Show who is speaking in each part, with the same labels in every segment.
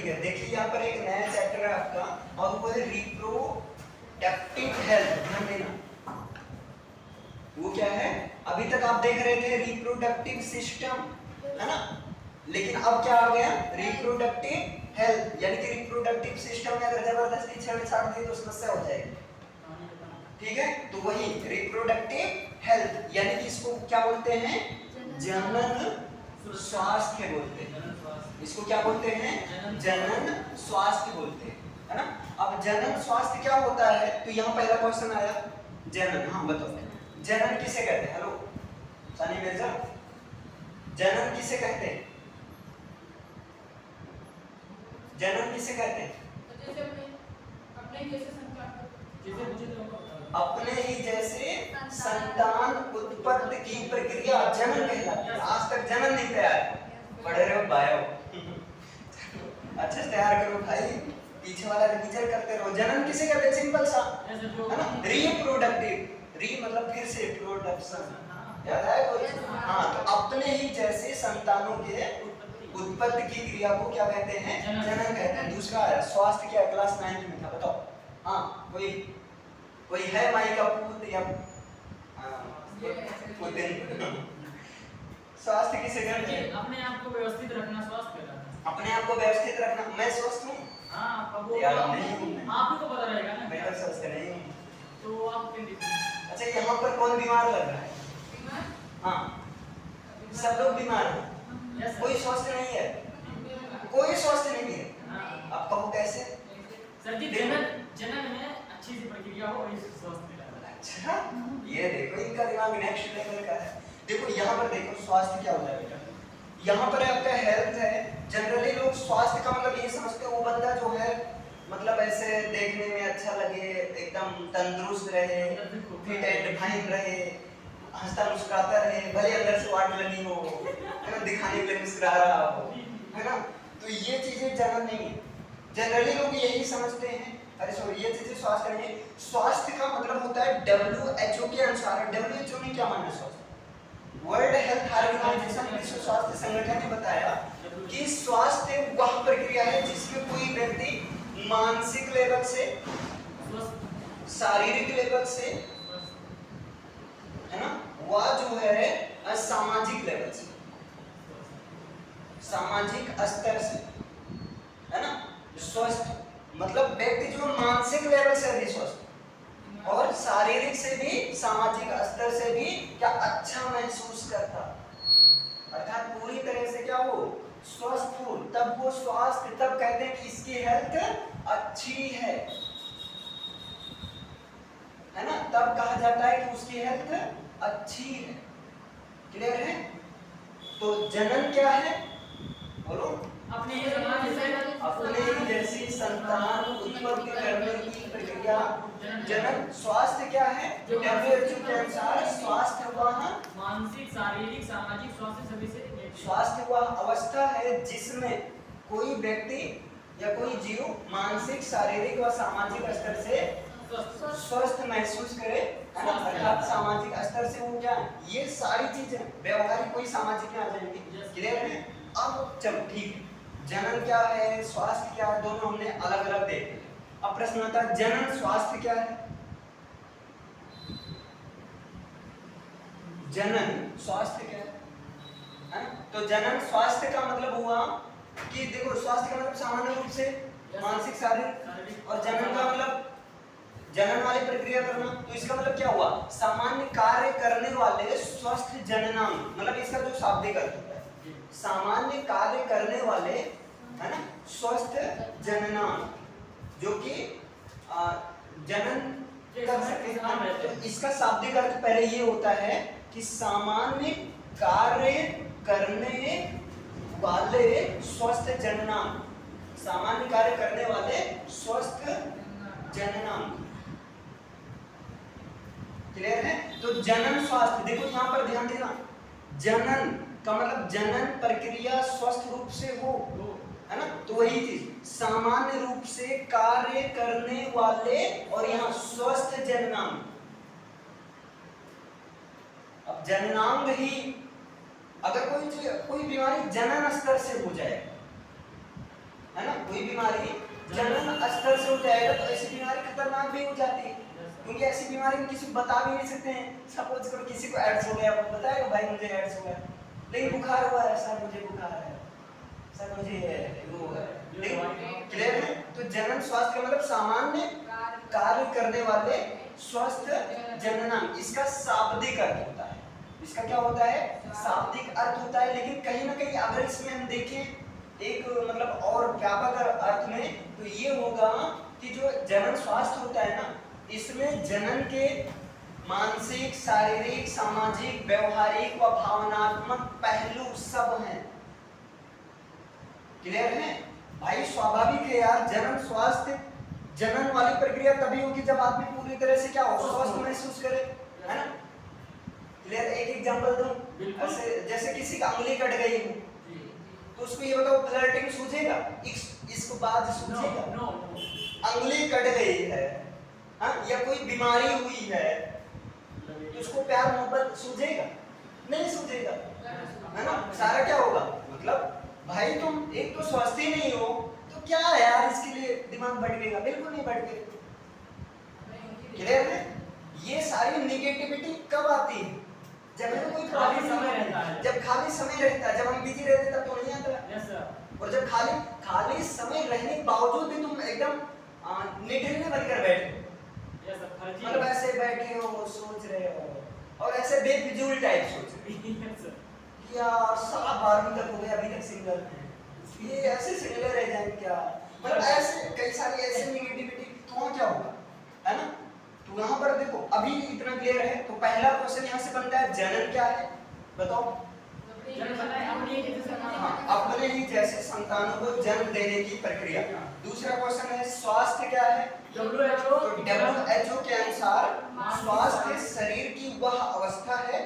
Speaker 1: ठीक है, देखिए यहाँ पर एक नया चैप्टर है आपका और वो है रिप्रोडक्टिव हेल्थ। ध्यान देना, वो क्या है? अभी तक आप देख रहे थे रिप्रोडक्टिव सिस्टम, है ना, लेकिन अब क्या आ गया? Reproductive health. यानी कि रिप्रोडक्टिव सिस्टम में अगर जबरदस्ती छेड़छाड़ दी तो समस्या हो जाएगी। ठीक है, तो वही रिप्रोडक्टिव हेल्थ यानी कि इसको क्या बोलते हैं? जनन स्वास्थ्य बोलते हैं। इसको क्या बोलते हैं? जनन स्वास्थ्य बोलते हैं, है ना। अब जनन स्वास्थ्य क्या होता है? तो यहाँ पहला क्वेश्चन आया जनन। हाँ बताओ, जनन किसे कहते हैं? हेलो सानी मिर्जा, जनन किसे कहते हैं? जनन किसे कहते हैं? अपने ही जैसे संतान उत्पत्ति की प्रक्रिया जनन कहलाती है। आज तक जनन नहीं तैयार पढ़ रहे हो बायो अच्छे से तैयार करो भाई, पीछे वाला रिवीजन करते रहो। जनन किसे कहते हैं? सिंपल सा, है ना, रिप्रोडक्टिव। री मतलब फिर से प्रोडक्शन, याद है कोई? हाँ, तो अपने ही जैसे संतानों के उत्पत्ति की क्रिया को क्या कहते हैं? जनन कहते हैं। दूसरा है स्वास्थ्य, क्या क्लास 9 में था बताओ? हाँ, कोई है माई का पूत या स्वास्थ्य किसे कहते हैं?
Speaker 2: अपने आप को व्यवस्थित रखना स्वास्थ्य कहलाता है।
Speaker 1: अपने आप को व्यवस्थित रखना। मैं स्वस्थ हूँ?
Speaker 2: हाँ, अब
Speaker 1: यार नहीं हूँ,
Speaker 2: आप ही को पता रहेगा ना।
Speaker 1: मैं तो स्वस्थ नहीं हूँ।
Speaker 2: तो आप
Speaker 1: अच्छा, यहाँ पर कौन बीमार लग रहा है? हाँ, सब लोग बीमार हैं, कोई स्वस्थ नहीं है, कोई स्वस्थ नहीं है। आप कहो कैसे?
Speaker 2: सर जी, जनन में अच्छी सी प्रक्रिया हो और स्वस्थ रहता है।
Speaker 1: अच्छा, ये देखो इनका दिमाग नेक्स्ट लेवल का है। देखो यहाँ पर देखो स्वास्थ्य क्या होता है बेटा, यहाँ पर आपका हेल्थ है। जनरली लोग स्वास्थ्य का मतलब ये समझते हैं वो बंदा जो है मतलब ऐसे देखने में अच्छा लगे, एकदम तंदुरुस्त रहे, फिट एंड फाइन रहे, हंसता मुस्कुराता रहे, भले अंदर से वाट लगी हो, है ना, दिखाने के लिए मुस्कुरा रहा हो, है ना। तो ये चीजें जनरल नहीं है। जनरली लोग यही समझते हैं, अरे सॉरी, ये चीजें स्वास्थ्य नहीं है। स्वास्थ्य का मतलब होता है WHO के अनुसार, WHO ने क्या माना स्वास्थ्य? वर्ल्ड हेल्थ ऑर्गेनाइजेशन, विश्व स्वास्थ्य संगठन ने बताया कि स्वास्थ्य वह प्रक्रिया है जिसमें कोई व्यक्ति मानसिक लेवल से, शारीरिक लेवल से, है ना, वह जो है सामाजिक लेवल से, सामाजिक स्तर से, है ना, स्वस्थ। मतलब व्यक्ति जो मानसिक लेवल से भी स्वस्थ और शारीरिक से भी, सामाजिक स्तर से भी क्या अच्छा महसूस करता, अर्थात पूरी तरह से क्या हो, स्वस्थ हो, तब वो स्वास्थ्य, तब कहते हैं कि इसकी हेल्थ अच्छी है ना, तब कहा जाता है कि उसकी हेल्थ अच्छी है। क्लियर है? तो जनन क्या है? बोलो। अपने ही जैसी संतान उत्पत्ति करने की प्रक्रिया जनन। स्वास्थ्य क्या है? WHO के अनुसार स्वास्थ्य वह
Speaker 2: मानसिक, शारीरिक, सामाजिक स्वास्थ्य सभी से
Speaker 1: स्वास्थ्य वह अवस्था है जिसमें कोई व्यक्ति या कोई जीव मानसिक, शारीरिक व सामाजिक स्तर से स्वस्थ महसूस करे, है ना, अर्थात सामाजिक स्तर से वो क्या, ये सारी चीजें व्यवहारिक कोई सामाजिक में आ जाएंगी। क्लियर है? अब चलो ठीक है, जनन क्या है, स्वास्थ्य क्या है, दोनों हमने अलग अलग देखे। अब प्रश्न आता है जनन स्वास्थ्य क्या है? जनन स्वास्थ्य क्या है? तो जनन स्वास्थ्य का मतलब हुआ कि देखो, स्वास्थ्य का मतलब सामान्य रूप से मानसिक, शारीरिक, और जनन का मतलब जनन वाली प्रक्रिया करना। तो इसका मतलब क्या हुआ? सामान्य कार्य करने वाले स्वस्थ जननांग, मतलब इसका जो शाब्दिक अर्थ होता है, सामान्य कार्य करने वाले, है ना, स्वस्थ जननांग, जो कि जनन कर सके। तो इसका शाब्दिक अर्थ पहले ये होता है कि सामान्य कार्य करने वाले स्वस्थ जननांग, सामान्य कार्य करने वाले स्वस्थ जननांग। क्लियर है? तो जनन स्वास्थ्य, देखो यहाँ पर ध्यान देना, जनन का मतलब जनन प्रक्रिया स्वस्थ रूप से हो, है ना, तो वही चीज सामान्य रूप से कार्य करने वाले, और यहाँ स्वस्थ जननांग। अब जननांग ही, अगर कोई बीमारी जनन स्तर से हो जाए, है ना, कोई बीमारी जनन स्तर से हो जाएगा तो ऐसी बीमारी खतरनाक भी हो जाती है, क्योंकि ऐसी बीमारी में किसी को बता भी नहीं सकते हैं। सपोज करो किसी को एड्स हो गया, वो बताएगा भाई मुझे एड्स हो गया, लेकिन बुखार हुआ है, सर मुझे बुखार है, सर मुझे वो है, क्लियर है। तो जनन स्वास्थ्य का मतलब सामान्य कार्य करने वाले स्वस्थ जननांग, इसका शाब्दिक अर्थ होता है। इसका क्या होता है? शाब्दिक अर्थ होता है। लेकिन कहीं ना कहीं अगर इसमें हम देखें एक मतलब और व्यापक अर्थ में, तो ये होगा कि जो जनन स्वास्थ्य होता है ना, इसमें जनन के मानसिक, शारीरिक, सामाजिक, व्यवहारिक व भावनात्मक पहलू सब हैं। क्लियर है भाई? स्वाभाविक है यार, जनन स्वास्थ्य, जनन वाली प्रक्रिया तभी होगी जब आदमी पूरी तरह से क्या हो, स्वस्थ महसूस करे, है ना? क्लियर? एक एग्जांपल दूं, ऐसे जैसे किसी का उंगली कट गई हो, तो उसको ये बताओ फ्लर्टिंग सूझेगा? इसको बाद सूझेगा? उंगली कट गई है, हाँ, या कोई बीमारी हुई है, तो उसको प्यार मोहब्बत सूझेगा? नहीं सूझेगा, है ना? सारा क्या होगा, मतलब भाई तुम एक तो स्वस्थ ही नहीं हो, तो क्या है यार इसके लिए दिमाग भटकेगा? बिल्कुल नहीं भटकेगा। क्लियर है? ये सारी नेगेटिविटी कब आती है? जब हमें कोई
Speaker 2: खाली समय रहता है,
Speaker 1: जब खाली समय रहता है, जब हम बिजी रहते हैं तब तो नहीं आता।
Speaker 2: Yes sir.
Speaker 1: और जब खाली समय रहने के बावजूद भी तुम एकदम निठल्ले बनकर बैठे हो,
Speaker 2: यस सर, फर्जी
Speaker 1: मतलब ऐसे बैठे हो, सोच रहे हो, और ऐसे बेफिजूल टाइप सोच रहे हो,
Speaker 2: यस सर,
Speaker 1: कि यार साला 12वीं तक हो गया अभी तक सिंगल है, ये ऐसे सिंगल रह जाए क्या? मतलब ऐसे कई सारी ऐसे नेगेटिविटी, तो वहाँ क्या होगा, है ना? तो यहाँ पर देखो अभी इतना क्लियर है। तो पहला क्वेश्चन यहाँ से बनता है, जनन क्या है बताओ? हाँ, अपने ही जैसे संतानों को जन्म देने की प्रक्रिया। दूसरा क्वेश्चन है, स्वास्थ्य क्या है? तो WHO के अनुसार स्वास्थ्य शरीर की वह अवस्था है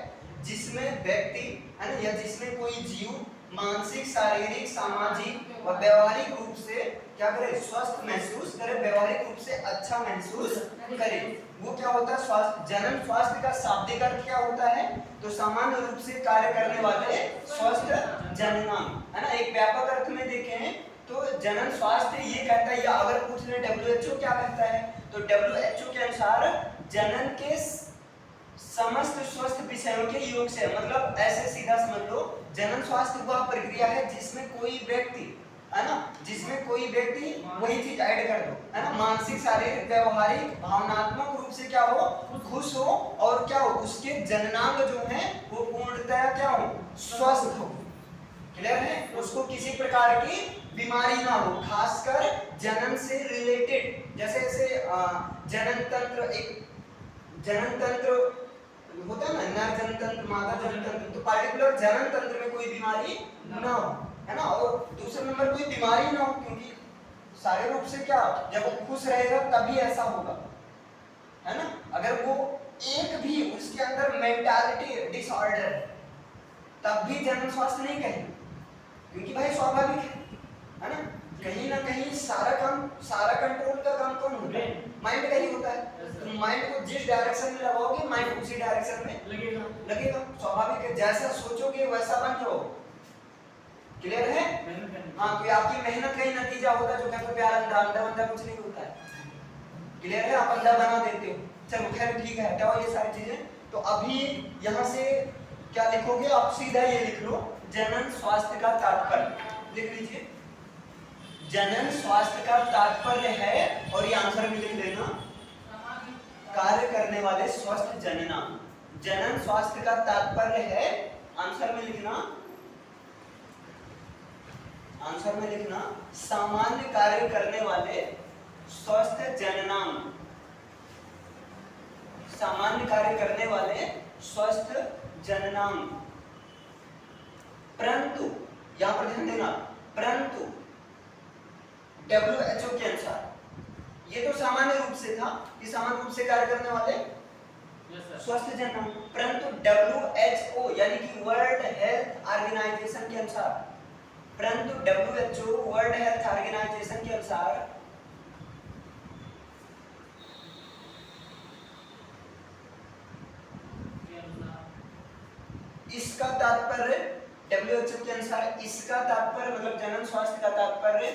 Speaker 1: जिसमें व्यक्ति, है ना, या जिसमें कोई जीव मानसिक, शारीरिक, सामाजिक व व्यवहारिक रूप से क्या करे, स्वस्थ महसूस करे, व्यवहारिक रूप से अच्छा महसूस करे। वो क्या होता है स्वास्थ्य? जनन स्वास्थ्य का शाब्दिक अर्थ क्या होता है? तो सामान्य रूप से कार्य करने वाले स्वस्थ जननांग, है ना। एक व्यापक अर्थ में देखें तो जनन स्वास्थ्य ये कहता है, या अगर पूछ ले WHO क्या कहता है, तो WHO के अनुसार जनन के समस्त स्वस्थ विषयों के योग से, मतलब ऐसे सीधा समझ लो, जनन स्वास्थ्य वह प्रक्रिया है जिसमें कोई व्यक्ति, है ना, जिसमें कोई व्यक्ति, वही चीज ऐड कर दो, है ना, मानसिक, शारीरिक, व्यवहारिक, भावनात्मक रूप से क्या हो, खुश हो, और क्या हो, उसके जननांग जो है वो पूर्णतः क्या हो, स्वस्थ हो। क्लियर है? उसको किसी प्रकार की बीमारी ना हो, खासकर जनन से रिलेटेड, जैसे जनन तंत्र, एक जनन तंत्र होता है ना, नर जनन तंत्र, मादा जनन तंत्र, तो पार्टिकुलर जनन तंत्र में कोई बीमारी ना हो, है ना। और दूसरे नंबर कोई बीमारी ना हो, क्योंकि सारे रूप से क्या, जब वो खुश रहेगा तभी ऐसा होगा, है ना। अगर वो एक भी उसके अंदर मेंटालिटी डिसऑर्डर, तब भी जनन स्वास्थ्य नहीं कहेंगे, क्योंकि भाई स्वाभाविक है ना। कहीं ना कहीं सारा काम, सारा कंट्रोल का काम कौन होता है? माइंड का ही होता है। तो माइंड को जिस डायरेक्शन में लगाओगे, माइंड उसी डायरेक्शन में लगेगा। स्वाभाविक है, जैसा सोचोगे वैसा बन जाओ। क्लियर है? हाँ, तो आपकी मेहनत का ही नतीजा होता है। जो कहते हैं प्यार अंधा, अंधा कुछ नहीं होता है। क्लियर है? आप अंधा बना देते हो। चलो खैर ठीक है, हटाओ ये सारी चीजें। तो अभी यहाँ से क्या लिखोगे आप? सीधा ये लिख लो, जनन स्वास्थ्य का तात्पर्य लिख लीजिए। जनन स्वास्थ्य का तात्पर्य है, और ये आंसर में लिख लेना, कार्य करने वाले स्वस्थ जननांग। जनन स्वास्थ्य का तात्पर्य है, आंसर में लिखना, आंसर में लिखना, सामान्य कार्य करने वाले स्वस्थ जननांग, सामान्य कार्य करने वाले स्वस्थ जननांग। परंतु यहां पर ध्यान देना, परंतु WHO के अनुसार, ये तो सामान्य रूप से था कि सामान्य रूप से कार्य करने वाले स्वस्थ जननांग, परंतु WHO यानी कि वर्ल्ड हेल्थ ऑर्गेनाइजेशन के अनुसार, परंतु WHO वर्ल्ड हेल्थ ऑर्गेनाइजेशन के अनुसार इसका तात्पर्य, WHO के अनुसार इसका तात्पर्य मतलब जनन स्वास्थ्य का तात्पर्य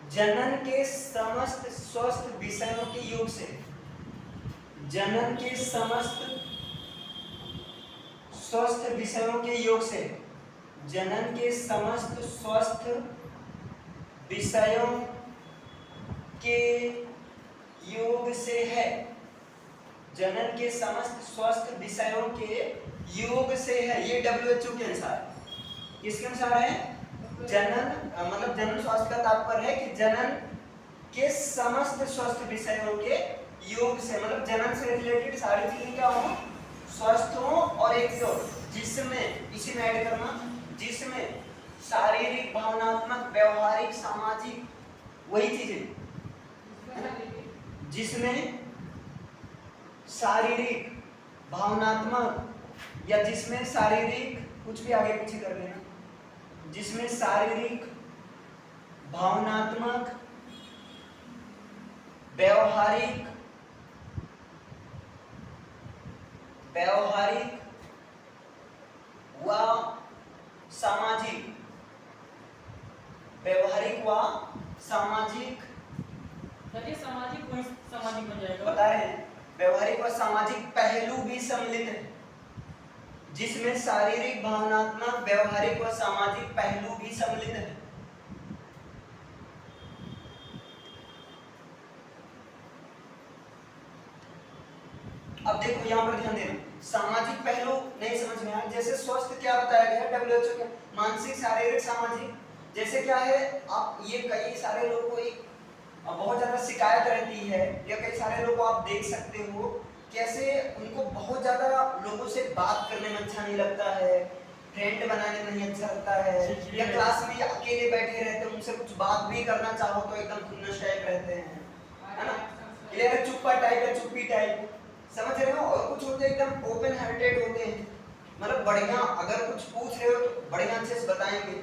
Speaker 1: जनन के समस्त स्वस्थ विषयों के योग से, जनन के समस्त स्वस्थ विषयों के योग से, जनन के समस्त स्वस्थ विषयों के योग से है, जनन के समस्त स्वस्थ विषयों के योग से है। ये WHO के अनुसार, किसके अनुसार है? जनन मतलब जनन स्वास्थ्य का तात्पर्य है कि जनन के समस्त स्वस्थ विषयों के योग से, मतलब जनन से रिलेटेड सारी चीजें क्या हो, स्वस्थ हो, और एक तो जिसमें, इसी में ऐड करना, जिसमें शारीरिक, भावनात्मक, व्यवहारिक, सामाजिक, वही चीजें, जिसमें शारीरिक, भावनात्मक, या जिसमें शारीरिक, कुछ भी आगे पीछे कर लेना, जिसमें शारीरिक, भावनात्मक, व्यवहारिक व सामाजिक, व्यवहारिक व सामाजिक,
Speaker 2: चलिए सामाजिक वही सामाजिक बन जाएगा।
Speaker 1: बता रहे हैं, व्यवहारिक व सामाजिक पहलू भी सम्मिलित है, जिसमें शारीरिक, भावनात्मक, व्यवहारिक व सामाजिक पहलू भी सम्मिलित है। अब देखो यहाँ पर ध्यान देना, सामाजिक पहलू नहीं समझ में आया, जैसे स्वस्थ क्या बताया गया WHO के, मानसिक, शारीरिक, सामाजिक। जैसे क्या है, आप ये कई सारे लोगों को एक बहुत ज्यादा शिकायत रहती है, या कई सारे लोगों को आप देख सकते हो कैसे उनको बहुत ज्यादा लोगों से बात करने में अच्छा नहीं लगता है, फ्रेंड बनाने में नहीं अच्छा लगता है, या क्लास में अकेले बैठे रहते हैं, उनसे कुछ बात भी करना चाहो तो एकदम खुन्नस टाइप रहते हैं, है ना, क्लियर, चुप्पा टाइप है, चुप्पी टाइप, समझ रहे हो। और कुछ होते हैं एकदम ओपन हार्टेड होते हैं, मतलब बढ़िया, अगर कुछ पूछ रहे हो तो बढ़िया अच्छे से बताएंगे,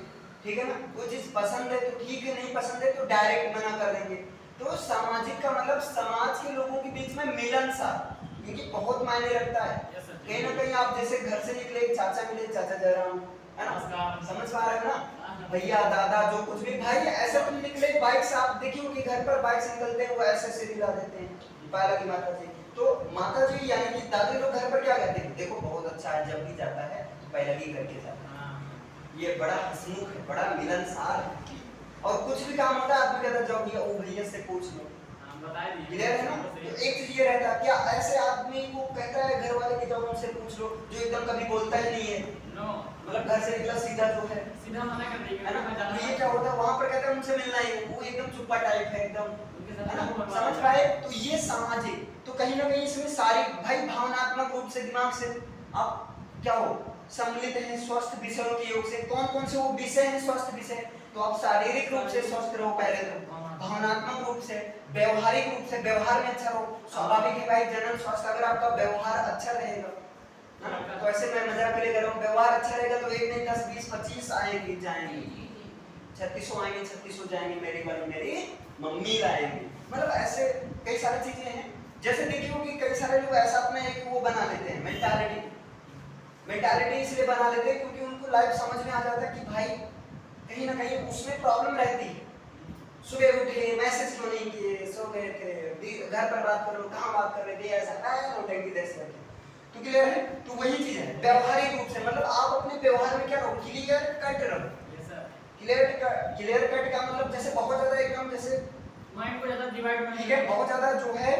Speaker 1: ठीक है ना, कोई चीज पसंद है तो ठीक है, नहीं पसंद है तो डायरेक्ट मना कर देंगे। तो सामाजिक का मतलब समाज के लोगों के बीच में मिलनसार, क्योंकि बहुत मायने रखता है। कहीं ना कहीं आप जैसे घर से निकले, चाचा मिले, चाचा जयराम, है ना, समझ पा रहे हो ना, भैया, दादा, जो कुछ भी, भाई, ऐसा तुम निकले बाइक से, आप देखिए कि घर पर बाइक से निकलते हैं, वो ऐसे दिला देते हैं, पाला की माता जी, तो माता जी यानी कि दादी लोग घर पर क्या कहते हैं, देखो बहुत अच्छा है, जब भी जाता है पैलगी करके जाता है, ये बड़ा हंसमुख है, बड़ा मिलनसार है, और कुछ भी काम होता है आदमी कहता है जाओ भैया, वो भैया से पूछ लो, क्लियर है ना। तो एक चीज ये रहता है, क्या ऐसे आदमी को कहता है घर वाले कि जाओ उनसे पूछ लो, जो एकदम कभी बोलता ही नहीं है, मतलब घर से निकला सीधा जो है
Speaker 2: सीधा मना कर देगा,
Speaker 1: है ना, तो ये क्या होता है, वहां पर कहता है उनसे मिलना ही, वो एकदम चुप्पा टाइप है एकदम, है ना, समझ पाए। तो ये सामाजिक, तो कहीं ना कहीं इसमें सारी, भाई, भावनात्मक रूप से, दिमाग से आप क्या हो, सम्मिलित हैं स्वस्थ विषयों के योग से। कौन कौन से वो विषय हैं स्वस्थ विषय, तो आप शारीरिक रूप से स्वस्थ रहो पहले, तो भावनात्मक रूप से, व्यवहारिक रूप से, व्यवहार में अच्छा रहो, स्वाभाविक है भाई, जनन स्वास्थ्य, अगर आपका व्यवहार अच्छा रहेगा, तो ऐसे मैं मजाक के लिए कर रहा हूँ, व्यवहार अच्छा रहेगा तो एक नहीं 10 20 25 आएंगे जाएंगे, 3600 आएंगे, 3600 जाएंगे, मेरी वाली मेरी मम्मी लाएंगे, मतलब ऐसे कई सारी चीजें हैं। जैसे देखिए कि कई सारे लोग ऐसा अपना एक वो बना लेते हैं, मेंटालिटी इसलिए बना लेते हैं क्योंकि उनको लाइफ समझ में आ जाता है कि भाई कहीं ना कहीं उसमें प्रॉब्लम रहती है, सुबह उठे, मैसेज क्यों नहीं किए, सो गए थे, घर पर बात करो, कहाँ बात कर रहे थे, ऐसा नोटेंगी देश में, तो क्लियर है। तो वही चीज है व्यवहारिक रूप से, मतलब आप अपने व्यवहार में क्या रहो, क्लियर कट रहो, क्लियर कट का मतलब जैसे बहुत ज्यादा एकदम जैसे
Speaker 2: माइंड को ज्यादा डिवाइड में,
Speaker 1: ठीक है, बहुत ज्यादा जो है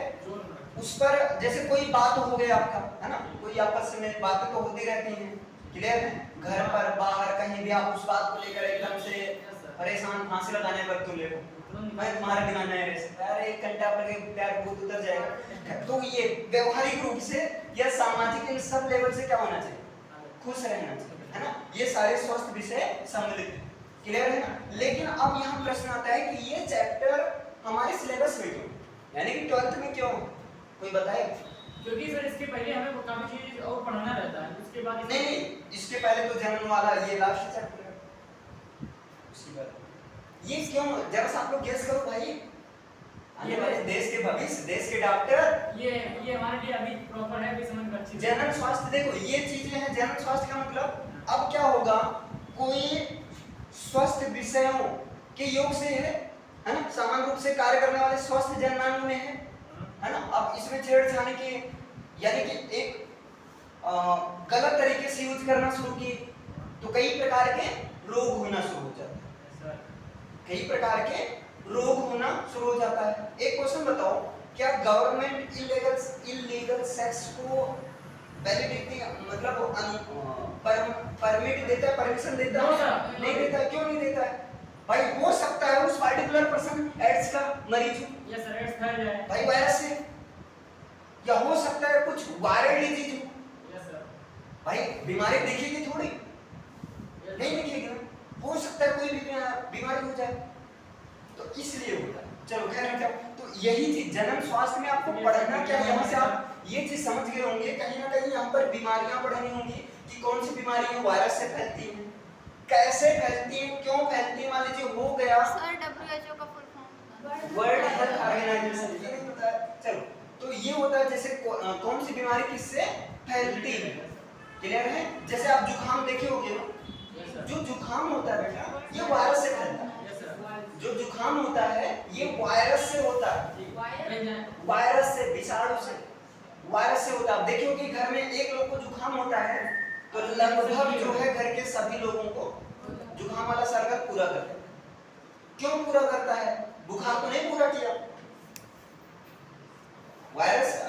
Speaker 1: उस पर, जैसे कोई बात हो गया आपका, है ना, कोई आपस में बातें तो होती रहती हैं, क्लियर है, घर पर बाहर कहीं भी आप उस बात को लेकर एकदम से परेशान, फांसी लगाने पर तुले हो, मैं तुम्हारे बिना नहीं रह सकता, अरे 1 घंटा पर प्यार भूत उतर जाएगा। तो ये व्यवहारिक रूप से या सामाजिक, इन सब लेवल से क्या होना चाहिए, खुश रहना चाहिए, है ना, ये सारे स्वस्थ विषय सम्मिलित है, क्लियर है ना। लेकिन अब यहाँ प्रश्न आता है कि ये चैप्टर हमारे सिलेबस में क्यों, यानी कि 12th में क्यों, कोई बताए?
Speaker 2: क्योंकि सर इसके पहले हमें काफी चीज और पढ़ना रहता है, उसके बाद
Speaker 1: नहीं, इसके पहले तो जनन वाला ये लास्ट चैप्टर है, उसी बात ये क्यों, जरा सा आप लोग गेस करो भाई, आने वाले देश के भविष्य, देश के डॉक्टर,
Speaker 2: ये हमारे लिए अभी प्रॉपर है, अभी समझ में अच्छी
Speaker 1: जनन स्वास्थ्य, देखो ये चीजें हैं जनन स्वास्थ्य का मतलब। अब क्या होगा, कोई स्वस्थ विषयों के योग से है, है ना, समान रूप से कार्य करने वाले स्वस्थ जननांग में है ना। अब इसमें छेड़छाड़ के यानी कि एक गलत तरीके से यूज करना शुरू किए तो कई प्रकार के रोग होना शुरू हो जाते हैं, कई प्रकार के रोग होना शुरू हो जाता है। एक क्वेश्चन बताओ, क्या गवर्नमेंट इलीगल सेक्स को वैलिडिटी मतलब परमिट देता है, परमिशन देता है? नहीं देता है। क्यों नहीं देता है भाई? हो सकता है उस पार्टिकुलर पर्सन एड्स का मरीज हो,
Speaker 2: यस सर, एड्स फैल जाए
Speaker 1: भाई वायरस से, या हो सकता है कुछ वायरल डिजीज हो।
Speaker 2: यस सर,
Speaker 1: भाई बीमारी दिखेगी थोड़ी, नहीं दिखेगी ना, हो सकता है कोई भी बीमारी हो जाए, तो इसलिए होता है। चलो खैर हटाओ। तो यही चीज जन्म स्वास्थ्य में आपको पढ़ना क्या है, यहाँ से आप ये चीज समझ गए होंगे। कहीं ना कहीं यहाँ पर बीमारियां पढ़नी होंगी कि कौन सी बीमारी वायरस से फैलती है, कैसे फैलती है, क्यों फैलती है। मान लीजिए हो गया
Speaker 3: सर WHO का full form
Speaker 1: world health organisation, ये नहीं पता है? चलो, तो ये होता है जैसे कौन सी बीमारी किससे फैलती है, क्लियर है? जैसे आप जुकाम देखे होंगे ना, जो जुकाम होता है बेटा ये वायरस से फैलता है। जो जुकाम होता है ये वायरस से होता है, वायरस से, विषाणु से, वायरस से होता है। आप देखिए कि घर में एक लोग को जुकाम होता है तो लगभग जो है घर के सभी लोगों को जुकाम वाला सरगत पूरा करता है। क्यों पूरा करता है? बुखार तो नहीं पूरा किया, वायरस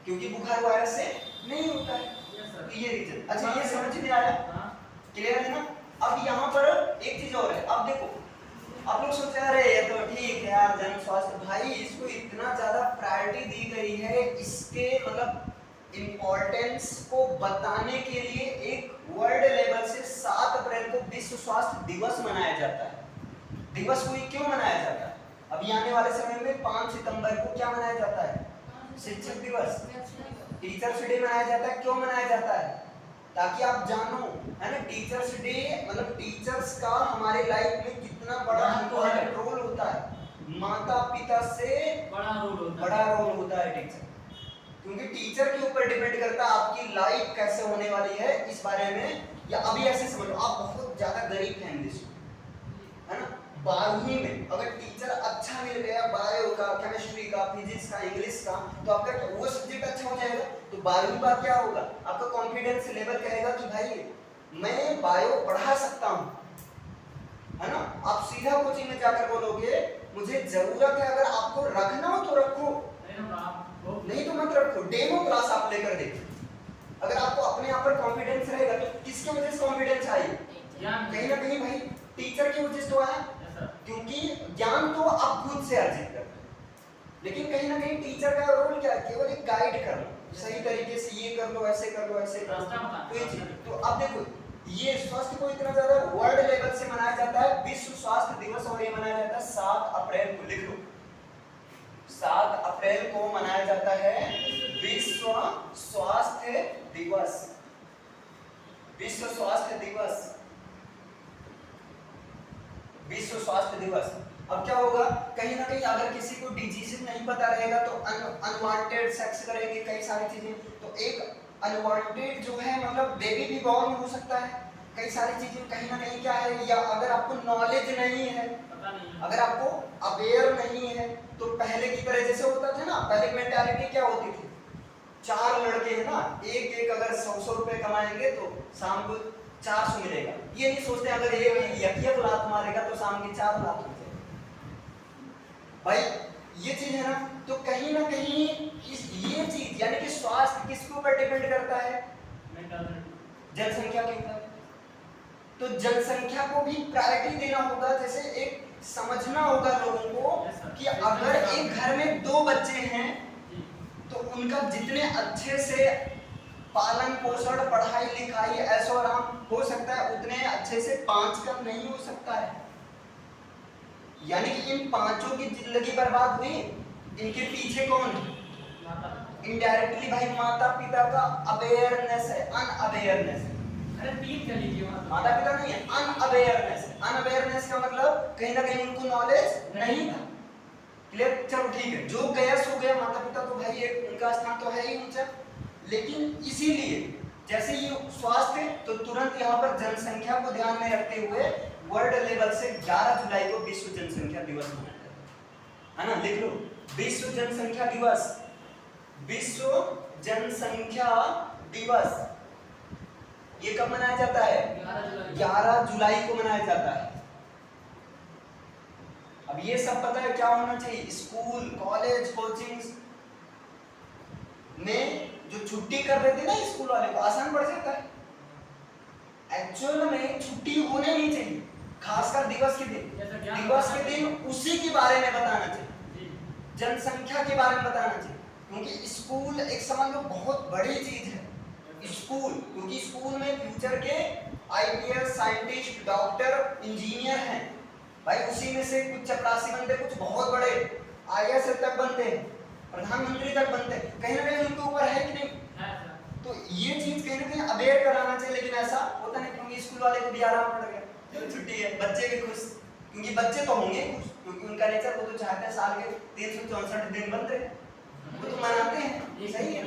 Speaker 1: क्योंकि बुखार वायरस से नहीं होता है, तो ये रीजन। अच्छा, ये समझ में आया, क्लियर है ना? अब यहाँ पर एक चीज और है। अब देखो, आप लोग सोच रहे हैं ये तो ठीक है यार जन स्वास्थ्य, भाई इसको इतना ज्यादा प्रायोरिटी दी गई है, इसके मतलब इम्पोर्टेंस को बताने के लिए एक वर्ल्ड लेवल से 7 अप्रैल को विश्व स्वास्थ्य दिवस मनाया जाता है। दिवस को क्यों मनाया जाता है? अभी आने वाले समय में 5 सितंबर को क्या मनाया जाता है? शिक्षक दिवस, टीचर्स डे मनाया जाता है। क्यों मनाया जाता है? ताकि आप जानो, है ना, टीचर्स डे मतलब टीचर्स का हमारे लाइफ में कितना बड़ा इम्पोर्टेंट रोल होता है। माता पिता से बड़ा रोल होता है टीचर, क्योंकि टीचर के ऊपर डिपेंड करता है आपकी लाइफ कैसे होने वाली है इस बारे में। या अभी ऐसे समझ लो, आप बहुत ज्यादा गरीब फैमिली से, है ना, 12वीं में अगर टीचर अच्छा मिल गया, बायो का, केमिस्ट्री का, फिजिक्स का, इंग्लिश का, तो आपका वो सब्जेक्ट अच्छा हो जाएगा। तो 12वीं बाद क्या होगा? आपका कॉन्फिडेंस लेवल कहेगा कि भाई मैं बायो पढ़ा सकता हूँ, है ना। आप सीधा कोचिंग में जाकर बोलोगे मुझे जरूरत है, अगर आपको रखना हो तो रखो, नहीं तो मत रखो। डेमो क्लास आप लेकर देखो। अगर आपको अपने आप पर कॉन्फिडेंस रहेगा तो किसकी वजह से कॉन्फिडेंस आई? कहीं ना कहीं भाई टीचर की वजह से तो आया, क्योंकि ज्ञान तो आप खुद से अर्जित करते हैं, लेकिन कहीं ना कहीं टीचर का रोल क्या है? केवल एक गाइड करना, सही तरीके से ये कर लो, ऐसे कर लो, ऐसे कर लो। तो अब देखो, ये स्वास्थ्य को इतना ज्यादा वर्ल्ड लेवल से मनाया जाता है, विश्व स्वास्थ्य दिवस, और ये मनाया जाता है 7 अप्रैल को। लिख लो, 7 अप्रैल को मनाया जाता है विश्व स्वास्थ्य दिवस। विश्व स्वास्थ्य दिवस, विश्व स्वास्थ्य दिवस। अब क्या होगा? कहीं ना कहीं अगर किसी को डिजीज नहीं पता रहेगा तो अनवांटेड सेक्स करेंगे, कई सारी चीजें। तो एक अनवांटेड जो है मतलब बेबी भी बॉर्न हो सकता है, कई सारी चीजें कहीं ना कहीं क्या है। या अगर आपको नॉलेज नहीं है, अगर आपको अवेयर नहीं है, तो पहले की तरह जैसे होता था ना, पहले मेंटालिटी क्या होती थी? 4 लड़के है ना, एक अगर 100 रुपए कमाएंगे तो शाम को 400 मिलेगा। ये नहीं सोचते अगर एक यकियत लात मारेगा तो शाम की 4 लात हो जाएगी। भाई ये चीज है ना, तो कहीं ना कहीं ये चीज यानी कि स्वास्थ्य किसके ऊपर डिपेंड करता है? जनसंख्या के ऊपर। तो जनसंख्या को भी प्रायोरिटी देना होगा। जैसे एक समझना होगा लोगों को कि अगर एक घर में 2 बच्चे हैं तो उनका जितने अच्छे से पालन पोषण, पढ़ाई लिखाई, ऐशो आराम हो सकता है, उतने अच्छे से 5 का नहीं हो सकता है। यानी कि इन 5 की जिंदगी बर्बाद हुई। इनके पीछे कौन? इनडायरेक्टली भाई माता पिता का अवेयरनेस है, अनअवेयरनेस है। माता पिता नहीं है, अनअवेयरनेस। अनअवेयरनेस का मतलब कहीं ना कहीं उनको नॉलेज नहीं था। क्लियर? चलो ठीक है, जो गया सो गया। माता पिता तो भाई एक उनका स्थान तो है ही ऊंचा, लेकिन इसीलिए जैसे ये स्वास्थ्य, तो तुरंत यहाँ पर जनसंख्या को ध्यान में रखते हुए वर्ल्ड लेवल से 11 जुलाई को विश्व जनसंख्या दिवस मनाया जाता है ना, लिख लो विश्व जनसंख्या दिवस। विश्व जनसंख्या दिवस ये कब मनाया जाता है? 11 जुलाई को मनाया जाता है। अब ये सब पता है क्या होना चाहिए? स्कूल कॉलेज कोचिंग में जो छुट्टी कर देते ना स्कूल वाले को, आसान पड़ जाता है। एक्चुअल में छुट्टी होने नहीं चाहिए, खासकर दिवस के दिन। दिवस के दिन उसी के बारे में बताना चाहिए, जनसंख्या के बारे में बताना चाहिए, क्योंकि स्कूल एक समझ लो बहुत बड़ी चीज है। स्कूल, क्योंकि स्कूल में फ्यूचर के आईपीएस साइंटिस्ट डॉक्टर इंजीनियर हैं भाई, उसी में से कुछ चपरासी बनते, कुछ बहुत बड़े आईएएस तक बनते हैं, प्रधानमंत्री तक बनते हैं, कहीं ना कहीं उनके ऊपर है कि नहीं? तो ये चीज कहीं ना कहीं अवेयर कराना चाहिए, लेकिन ऐसा होता नहीं, क्योंकि स्कूल वाले को भी आराम पड़ गया, चलो छुट्टी है, बच्चे भी खुश, क्योंकि बच्चे तो होंगे खुश, क्योंकि उनका नेचर, वो तो चाहते हैं साल के 364 दिन बनते हैं, वो तो मनाते हैं, सही है।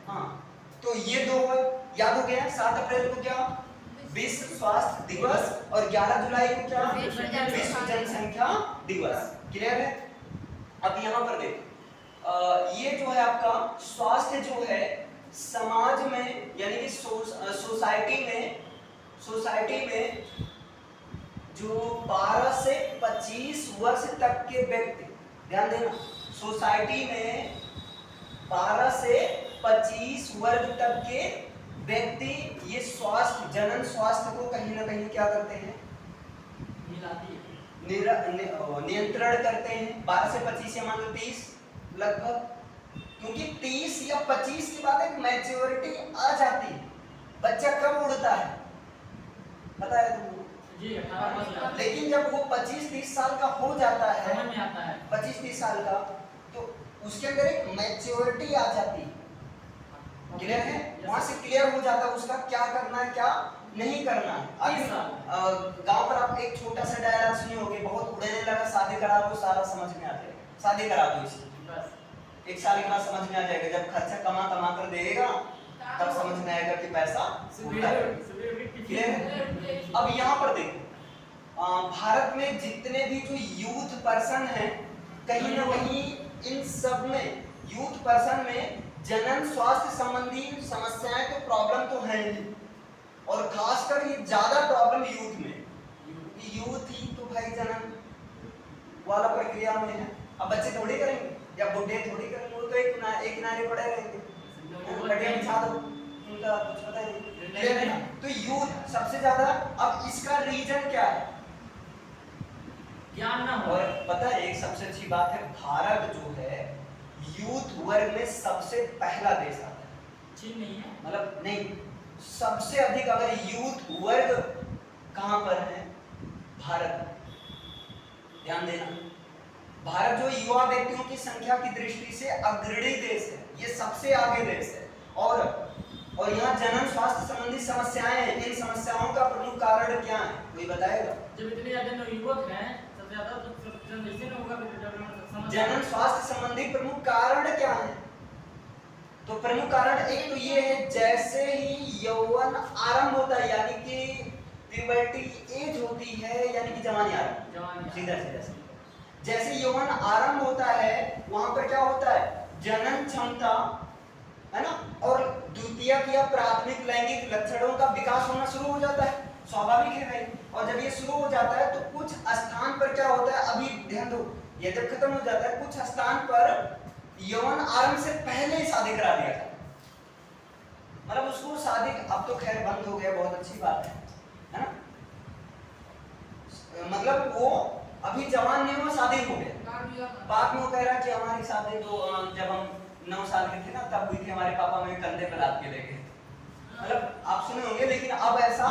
Speaker 1: हाँ, तो ये दो याद हो गया। 7 अप्रैल को क्या विश्व स्वास्थ्य दिवस, और 11 जुलाई को क्या विश्व जनसंख्या दिवस। क्लियर है? अब यहाँ पर देखो, ये जो है आपका स्वास्थ्य जो है समाज में, यानी कि सोसाइटी में जो 12 से 25 वर्ष तक के व्यक्ति, ध्यान देना, सोसाइटी में 12 से 25 वर्ग तक के व्यक्ति ये स्वास्थ्य, जनन स्वास्थ्य को कहीं ना कहीं क्या करते हैं? नियंत्रण करते हैं। 12 से 25 या मान लो 30 लगभग, क्योंकि 30 या 25 के बाद एक मैच्योरिटी आ जाती है। बच्चा कब उड़ता है पता है तुमको? लेकिन जब वो 25-30 साल का हो जाता है, 25-30 साल का, तो उसके अंदर एक मैच्योरिटी आ जाती है। क्लियर है? वहां से क्लियर हो जाता है उसका क्या करना है क्या नहीं करना है। अभी गांव पर आप एक छोटा सा डायलॉग सुने होंगे, बहुत उड़ने लगा शादी करा दो सारा समझ में आ जाएगा, शादी करा दो इसकी, एक साल के बाद समझ में आ जाएगा, जब खर्चा कमा कर देगा तब समझ में आएगा कि पैसा उड़ता है। क्लियर है? अब यहाँ पर देखो, भारत में जितने भी जो यूथ पर्सन हैं, कहीं ना कहीं इन सब में, यूथ पर्सन में जनन स्वास्थ्य संबंधी समस्याएं तो प्रॉब्लम तो है ही, और खासकर ये ज्यादा प्रॉब्लम यूथ में, यूथ ही तो भाई जनन वाला प्रक्रिया में है। अब बच्चे थोड़ी करेंगे या बुढ़े थोड़ी करेंगे, वो तो एक किनारे पड़े रहेंगे, बढ़िया बिछा दो, उनका कुछ पता नहीं। तो यूथ सबसे ज्यादा, अब इसका रीजन क्या है?
Speaker 2: ज्ञान ना हो।
Speaker 1: और पता है एक सबसे अच्छी बात है, भारत जो है यूथ वर्ग में सबसे पहला देश आता है।
Speaker 2: चीन नहीं है,
Speaker 1: मतलब नहीं, सबसे अधिक अगर यूथ वर्ग कहां पर है? भारत। ध्यान देना, भारत जो युवा व्यक्तियों की संख्या की दृष्टि से अग्रणी देश है, ये सबसे आगे देश है। और यहाँ जनन स्वास्थ्य संबंधी समस्याएं हैं, इन समस्याओं का प्रमुख कारण क्या है कोई बताएगा?
Speaker 2: जब इतने ज्यादा युवक हैं, सबसे ज्यादा तो जनरेशन होगा,
Speaker 1: जनन स्वास्थ्य संबंधी प्रमुख कारण क्या है? तो प्रमुख कारण एक तो ये है, जैसे ही यौवन आरंभ होता है, यानी कि प्यूबर्टी एज होती है, यानी कि जवानी आरंभ, सीधा जैसे यौवन आरंभ होता है, वहां पर क्या होता है? जनन क्षमता, है ना, और द्वितीयक या प्राथमिक लैंगिक लक्षणों का विकास होना शुरू हो जाता है, स्वाभाविक है भाई। और जब ये शुरू हो जाता है तो कुछ स्थान पर क्या होता है, अभी ध्यान दो, ये जब खत्म हो जाता है, कुछ स्थान पर यौवन आरंभ से पहले ही शादी करा दिया जाता है, मतलब उसको शादी, अब तो खैर बंद हो गया, बहुत अच्छी बात है ना, मतलब वो अभी जवान नहीं हुआ, शादी हो गया, बाद में वो कह रहा कि हमारी शादी तो जब हम 9 साल के थे ना तब हुई थी, हमारे पापा मेरे कंधे पर लाद के ले गए। मतलब आप सुने होंगे, लेकिन अब ऐसा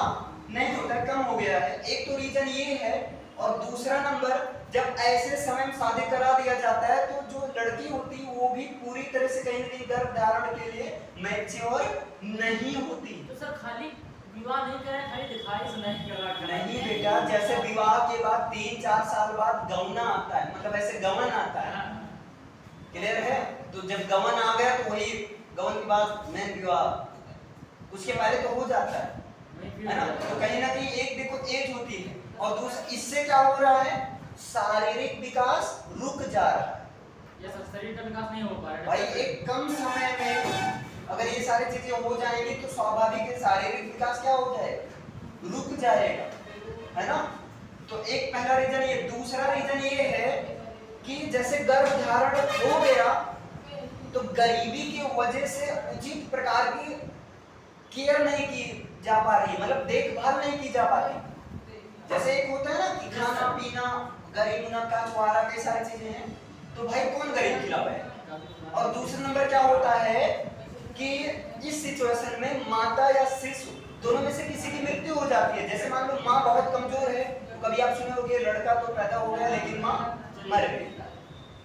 Speaker 1: नहीं होता, कम हो गया है। एक तो रीजन ये है, और दूसरा नंबर, जब ऐसे समय में शादी करा दिया जाता है तो जो लड़की होती है वो भी पूरी तरह से कहीं ना कहीं गर्भ धारण के लिए मैच्योर नहीं होती।
Speaker 2: तो सर खाली विवाह नहीं करें, खाली दिखाई से नहीं करा,
Speaker 1: नहीं बेटा, जैसे विवाह के बाद 3-4 साल बाद गौना आता है, मतलब ऐसे गमन आता है, क्लियर है? तो जब गमन आ गया तो वही गमन के बाद मेन विवाह, उसके पहले तो हो जाता है ना। तो कहीं ना कहीं एक देखो एज होती है, और दूसरा इससे क्या हो रहा है, शारीरिक विकास रुक जा रहा है।
Speaker 2: ये सब शरीर का विकास नहीं हो पा रहा है
Speaker 1: भाई एक कम समय में अगर ये सारी चीजें हो जाएंगी तो स्वाभाविक है शारीरिक विकास क्या हो जाएगा, रुक जाएगा, है ना। तो एक पहला रीजन ये। दूसरा रीजन ये है कि जैसे गर्भ धारण हो गया तो गरीबी की वजह से उचित प्रकार की केयर नहीं की जा पा रही, मतलब देखभाल नहीं की जा पा रही। जैसे एक होता है ना कि खाना पीना, गरीब ना का छुआरा, कई सारी चीजें हैं, तो भाई कौन गरीब खिलावे। और दूसरा नंबर क्या होता है कि इस सिचुएशन में माता या शिशु दोनों में से किसी की मृत्यु हो जाती है। जैसे मान लो माँ बहुत कमजोर है, तो कभी आप सुने होंगे लड़का तो पैदा हो गया लेकिन माँ मर गई,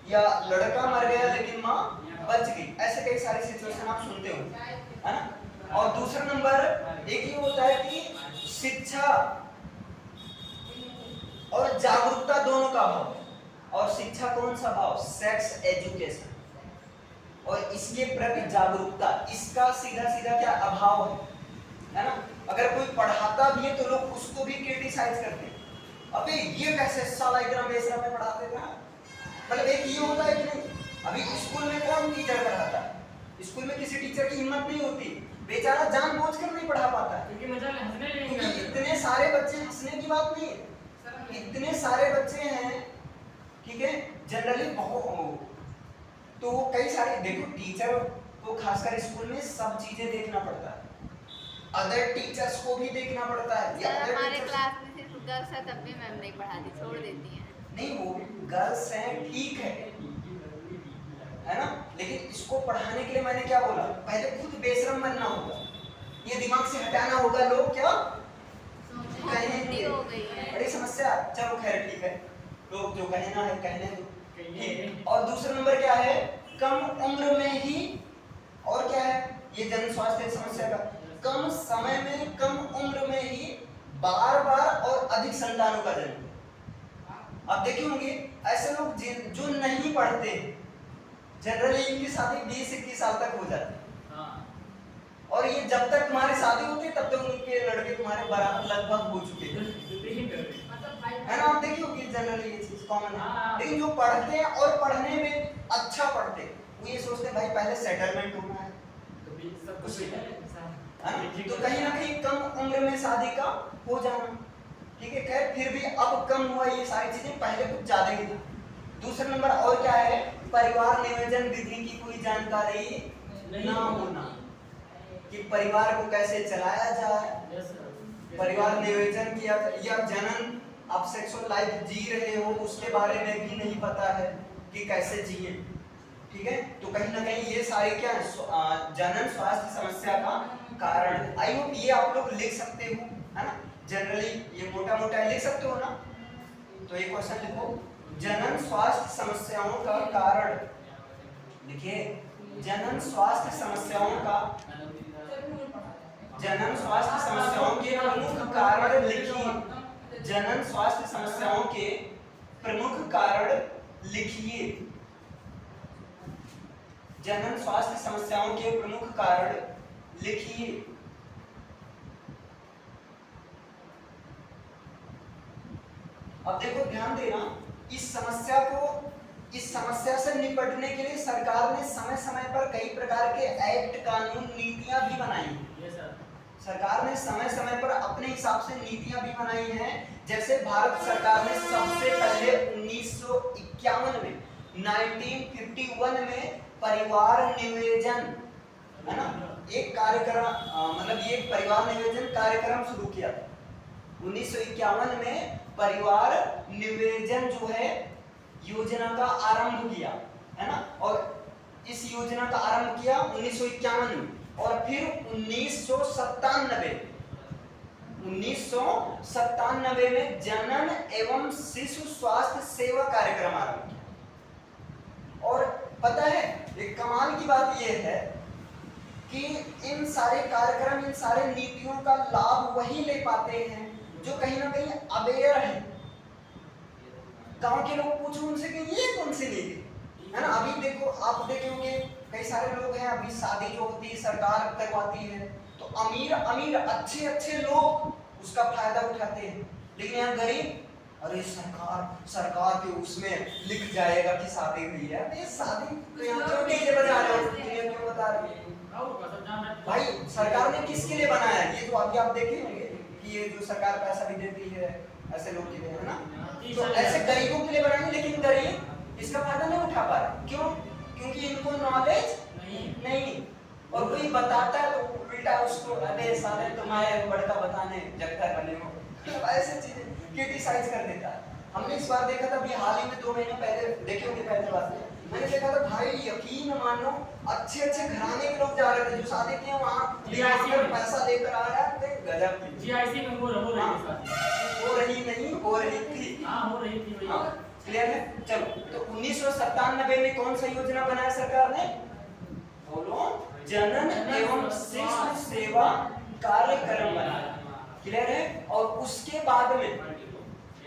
Speaker 1: या लड़का मर गया लेकिन माँ बच गई, ऐसे कई सारे सिचुएशन आप सुनते हो, है ना। और दूसरा नंबर एक ये होता है कि शिक्षा और जागरूकता दोनों का अभाव। और शिक्षा कौन सा भाव, सेक्स एजुकेशन, और इसके प्रति जागरूकता, इसका सीधा सीधा क्या अभाव है ना। अगर कोई पढ़ाता भी है तो लोग उसको भी क्रिटिसाइज करते हैं, अबे ये कैसे साला इतना बेसरा में पढ़ाते थे। मतलब एक ये होता है कि नहीं, अभी स्कूल में कौन टीचर पढ़ाता है, स्कूल में किसी टीचर की हिम्मत नहीं होती, बेचारा जानबूझकर नहीं पढ़ा पाता है,
Speaker 2: क्योंकि मजा हंसने
Speaker 1: क्योंकि
Speaker 2: लगेंगे।
Speaker 1: इतने सारे बच्चे, हंसने की बात नहीं है, इतने सारे बच्चे हैं, ठीक है, जनरली बहुत, तो कई सारे देखो टीचर को खासकर स्कूल में सब चीजें देखना पड़ता है, अदर टीचर्स को भी देखना पड़ता है।
Speaker 3: सर हमारे क्लास में सिर्फ गर्ल्स है, तब भी मैम नहीं पढ़ाती, छोड़ देती हैं।
Speaker 1: नहीं वो गर्ल्स हैं, ठीक है ना, लेकिन इसको पढ़ाने के लिए मैंने क्या बोला, पहले खुद बेशरम बनना होगा, ये दिमाग से हटाना होगा, लोग क्या कहेंगे,
Speaker 3: हो गई है।
Speaker 1: बड़ी समस्या। चलो खैर ठीक है, लोग जो कहना है कहने दो, ठीक। और दूसरा नंबर क्या है, कम उम्र में ही, और क्या है ये जन स्वास्थ्य समस्या का, कम समय में कम उम्र में ही बार बार और अधिक संतानों का जन्म। आप देखे होंगे ऐसे लोग जो नहीं पढ़ते, जनरली इनकी शादी 20-21 साल तक हो जाती है, और ये जब तक तुम्हारी शादी होती है तब तक उनके लड़के तुम्हारे बराबर लगभग हो चुके हैं, है ना। आप देखिए होगी जनरली ये चीज कॉमन है। लेकिन जो पढ़ते हैं और पढ़ने में अच्छा पढ़ते हैं, वो ये सोचते हैं भाई पहले सेटलमेंट होना है, है ना। तो कहीं ना कहीं कम उम्र में शादी का हो जाना, ठीक है। खैर फिर भी अब कम हुआ ये सारी चीजें, पहले कुछ ज्यादा ही था। दूसरा नंबर और क्या है, परिवार नियोजन विधि की कोई जानकारी ना होना, कि परिवार को कैसे चलाया जाए, परिवार नियोजन किया, या जनन आप सेक्सुअल लाइफ जी रहे हो उसके बारे में भी नहीं पता है कि कैसे जिए, ठीक है। तो कहीं ना कहीं ये सारे क्या जनन स्वास्थ्य समस्या का कारण। आई होप ये आप लोग लिख सकते हो, है ना, जनरली ये मोटा मोटा लिख सकते हो ना। तो एक क्वेश्चन लिखो, जनन स्वास्थ्य समस्याओं का कारण लिखिए, जनन स्वास्थ्य समस्याओं का, जनन स्वास्थ्य समस्याओं के प्रमुख कारण लिखिए, जनन स्वास्थ्य समस्याओं के प्रमुख कारण लिखिए, जनन स्वास्थ्य समस्याओं के प्रमुख कारण लिखिए। अब देखो ध्यान देना, इस समस्या से निपटने के लिए सरकार ने समय समय पर कई प्रकार के एक्ट, कानून, नीतियां भी बनाई। सरकार ने समय समय पर अपने हिसाब से नीतियां भी बनाई हैं। जैसे भारत सरकार ने सबसे पहले 1951 में 1951 में परिवार नियोजन, है ना, एक कार्यक्रम, मतलब ये परिवार नियोजन कार्यक्रम शुरू किया था। 1951 में परिवार नियोजन जो है योजना का आरंभ किया, है ना, और इस योजना का आरंभ किया 1951 में, और फिर 1997 में जनन एवं शिशु स्वास्थ्य सेवा कार्यक्रम आरंभ किया। और पता है एक कमाल की बात यह है कि इन सारे कार्यक्रम, इन सारे नीतियों का लाभ वही ले पाते हैं जो कहीं ना कहीं अवेयर है। गांव के लोग पूछो उनसे कि ये कौन सी नीति है ना। अभी देखो आप देखे होंगे कई सारे लोग हैं, अभी शादी जो होती है सरकार करवाती है, तो अमीर अच्छे लोग उसका फायदा उठाते हैं, लेकिन यहाँ गरीब, अरे सरकार के उसमें लिख जाएगा कि शादी हुई है। ये शादी तो यहाँ क्यों डीजे बजा रहे हो, ये क्यों बता रहे हो भाई? सरकार ने किसके लिए बनाया है? ये तो अभी आप देखे होंगे कि ये जो सरकार पैसा भी देती है ऐसे लोग के लिए, है ना? तो ऐसे गरीबों के लिए बनाई, लेकिन गरीब इसका फायदा नहीं उठा पा रहे। क्यों? क्योंकि इनको नॉलेज नहीं। और कोई बताता है तो उल्टा उसको, अरे साले तुम्हारे बड़का बताने जगता बने हो, ऐसे चीजें क्रिटिसाइज कर देता है। हमने इस बार देखा था अभी हाल ही में 2 महीने पहले, देखे होंगे पहले बात में, मैंने देखा था भाई यकीन मानो अच्छे घराने के लोग जा रहे थे जो शादी किए वहाँ पैसा लेकर आ रहा है, गजब की
Speaker 2: जीआईसी में हो रही नहीं
Speaker 1: हो रही थी।
Speaker 2: हाँ हो रही थी।
Speaker 1: हाँ क्लियर है। चलो तो 1997 में कौन सा योजना बनाया सरकार ने? बोलो, जनन एवं शिशु सेवा कार्यक्रम बनाया। क्लियर है। और उसके बाद में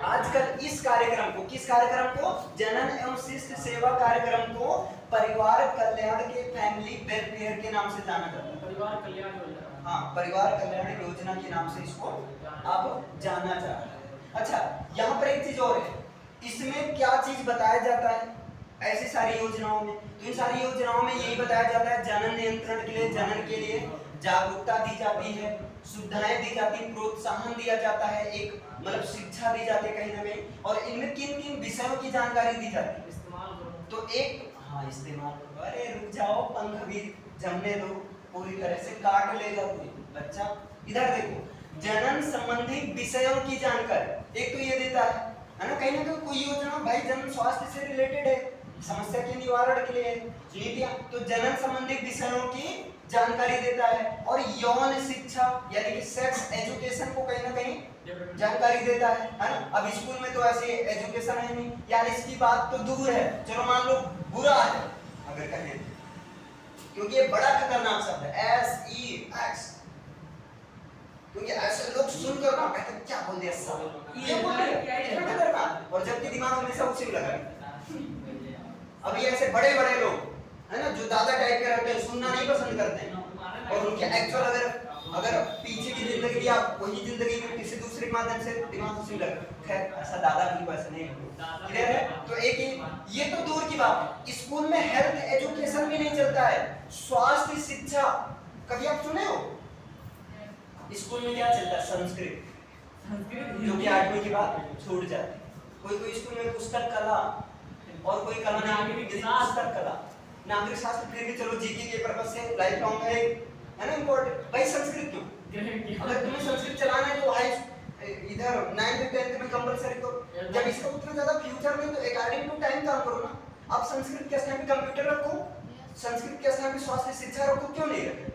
Speaker 1: आजकल इस कार्यक्रम को, किस कार्यक्रम को? जनन एवं शिशु सेवा कार्यक्रम को परिवार कल्याण के फैमिली वेलफेयर के नाम से जाना जाता है।
Speaker 2: परिवार कल्याण योजना।
Speaker 1: हाँ, परिवार कल्याण योजना के नाम से इसको अब जाना जा रहा है। अच्छा, यहाँ पर एक चीज और है, इसमें क्या चीज बताया जाता है ऐसी सारी योजनाओं में? तो इन सारी योजनाओं में यही बताया जाता है जनन नियंत्रण के लिए, जनन के लिए जागरूकता दी जाती है, सुविधाएं दी जाती है, प्रोत्साहन दिया जाता है, एक मतलब शिक्षा दी जाती है कहीं ना कहीं। और इनमें किन किन विषयों की जानकारी दी जाती है?
Speaker 2: इस्तेमाल करो।
Speaker 1: तो एक, हाँ इस्तेमाल करो, अरे रुक जाओ, पंख भी जमने दो, पूरी तरह से काट लेगा कोई बच्चा। इधर देखो, जनन संबंधी विषयों की जानकारी एक तो ये देता है ना, कहीं ना कहीं कोई योजना भाई जनन स्वास्थ्य से रिलेटेड है, समस्या के निवारण के लिए नीतियां, तो जनन संबंधी विषयों की जानकारी देता है। और यौन शिक्षा यानी कि सेक्स एजुकेशन को कहीं ना कहीं जानकारी देता है ना। अब स्कूल में तो ऐसे एजुकेशन है नहीं यार, इसकी बात तो दूर है, चलो मान लो बुरा है अगर कहें, क्योंकि ये बड़ा खतरनाक शब्द है SEX, क्योंकि ऐसे लोग सुनकर ना कहते क्या बोल दिया सब, ये बोल रहे हैं खतरनाक, और जबकि दिमाग हमेशा उसी में लगा है। अभी ऐसे बड़े लोग है ना जो दादा टाइप के रहते हैं, सुनना नहीं पसंद करते हैं, और उनके एक्चुअल अगर पीछे की जिंदगी या वही जिंदगी में किसी दूसरे के माध्यम से दिमाग उसी में लगा, खैर ऐसा दादा भी वैसे नहीं है। क्लियर है। तो एक ये तो दूर की बात, स्कूल में हेल्थ एजुकेशन भी नहीं चलता है, स्वास्थ्य शिक्षा कभी आप सुने हो? स्कूल में क्या चलता है? संस्कृत, जो कि 8वीं के बाद छूट जाती है। कोई स्कूल में पुस्तक कला, और कोई कला नहीं, पुस्तक कला, नागरिक शास्त्र फिर भी चलो जीके के पर्पस से लाइफ लॉन्ग है ना इम्पोर्टेंट। भाई संस्कृत क्यों? अगर तुम्हें संस्कृत चलाना है तो हाई इधर 9th 10th में कंपलसरी करो, जब इसका उतना ज्यादा फ्यूचर में तो अकॉर्डिंग टू टाइम काम करो ना। आप संस्कृत के स्थान पे कंप्यूटर रखो, संस्कृत के स्थान पे स्वास्थ्य शिक्षा रखो, क्यों नहीं रखे?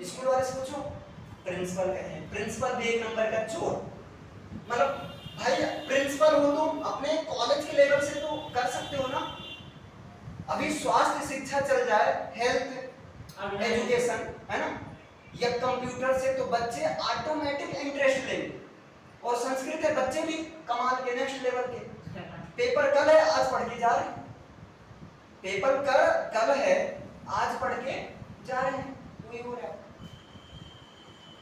Speaker 1: स्कूल वाले से पूछो, प्रिंसिपल कहते हैं, प्रिंसिपल भी एक नंबर का चोर। मतलब भाई प्रिंसिपल हो तुम अपने कॉलेज के लेवल से तो कर सकते हो ना। अभी स्वास्थ्य शिक्षा चल जाए, हेल्थ एजुकेशन है ना, या कंप्यूटर से, तो बच्चे ऑटोमेटिक इंटरेस्ट लेंगे। और संस्कृत है, बच्चे भी कमाल के नेक्स्ट लेवल के। पेपर कल है, आज पढ़ के जा रहे हैं, पेपर कल है, आज पढ़ के जा रहे हैं, वही हो रहा है।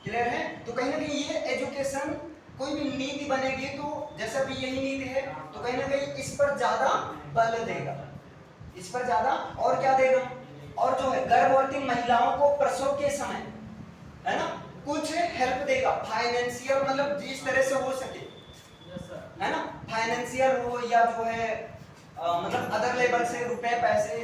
Speaker 1: क्लियर है। तो कहीं ना कहीं ये एजुकेशन कोई भी नीति बनेगी तो जैसा भी यही नीति है, तो कहीं ना कहीं इस पर ज्यादा बल देगा, इस पर ज्यादा। और क्या देगा? और जो है गर्भवती महिलाओं को प्रसव के समय है ना कुछ हेल्प देगा, फाइनेंशियल, मतलब जिस तरह से हो सके है ना, फाइनेंशियल हो या जो है मतलब अदर लेवल से रुपए पैसे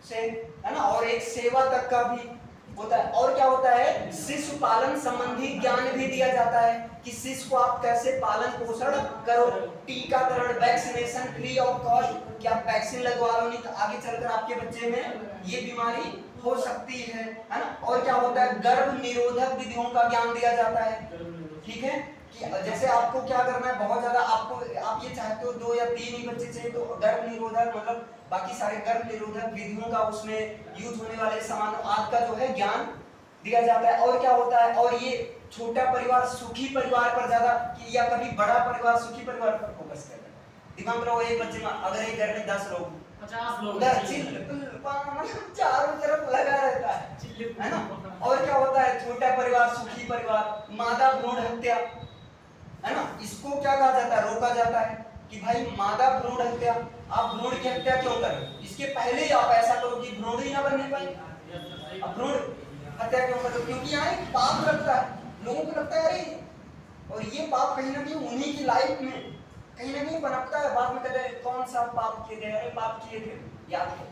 Speaker 1: से है ना, और एक सेवा तक का भी होता है। और क्या होता है? शिशु पालन संबंधी ज्ञान भी दिया जाता है कि शिशु को आप कैसे पालन पोषण करो, टीकाकरण, वैक्सीनेशन फ्री ऑफ कॉस्ट, कि आप वैक्सीन लगवा लो, नहीं तो आगे चलकर आपके बच्चे में ये बीमारी हो सकती है ना। और क्या होता है? गर्भ निरोधक विधियों का ज्ञान दिया जाता है। ठीक है, कि जैसे आपको क्या करना है, बहुत ज्यादा आपको, आप ये चाहते हो 2 या 3 ही बच्चे चाहिए, तो गर्भ निरोधक मतलब बाकी सारे गर्भ निरोधक विधियों का उसमें यूज होने वाले सामान आदि का जो है ज्ञान दिया जाता है। और क्या होता है? और ये छोटा परिवार सुखी परिवार पर ज्यादा, या कभी बड़ा परिवार सुखी परिवार पर फोकस करता है। दिमाग रहो, एक बच्चे में अगर एक घर में 10 लोग
Speaker 2: 50 लोग
Speaker 1: मतलब चारों तरफ लगा रहता है ना। और क्या होता है? छोटा परिवार सुखी परिवार, मादा भ्रूण हत्या है ना, इसको क्या कहा जाता है, रोका जाता है कि भाई मादा भ्रूण हत्या, आप भ्रूण की हत्या क्यों करें, इसके पहले ही आप ऐसा करो कि भ्रूण ही ना बनने पाए। अब भ्रूण हत्या क्यों करो, क्योंकि यहाँ एक पाप लगता है, लोगों को लगता है अरे, और ये पाप कहीं ना कहीं उन्हीं की लाइफ में कहीं ना कहीं पनपता है, बाद में कहते हैं कौन सा पाप किए थे, अरे पाप किए थे, याद है,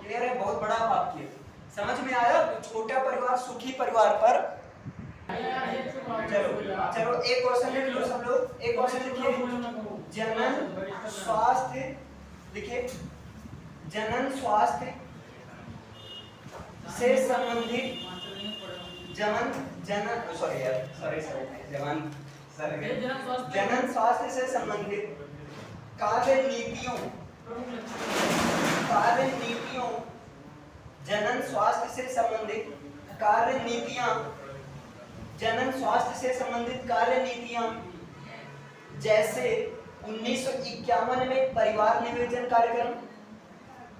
Speaker 1: क्लियर है, बहुत बड़ा पाप किए थे। समझ में आया, छोटा परिवार सुखी परिवार पर। चलो चलो एक क्वेश्चन लिख लो सब लोग, एक क्वेश्चन लिखिए, जनन स्वास्थ्य, लिखिए जनन स्वास्थ्य से संबंधित जनन स्वास्थ्य से संबंधित कार्य नीतियों जनन स्वास्थ्य से संबंधित कार्य नीतियां, जनन स्वास्थ्य से संबंधित कार्य नीतियां जैसे 1951 में परिवार नियोजन कार्यक्रम,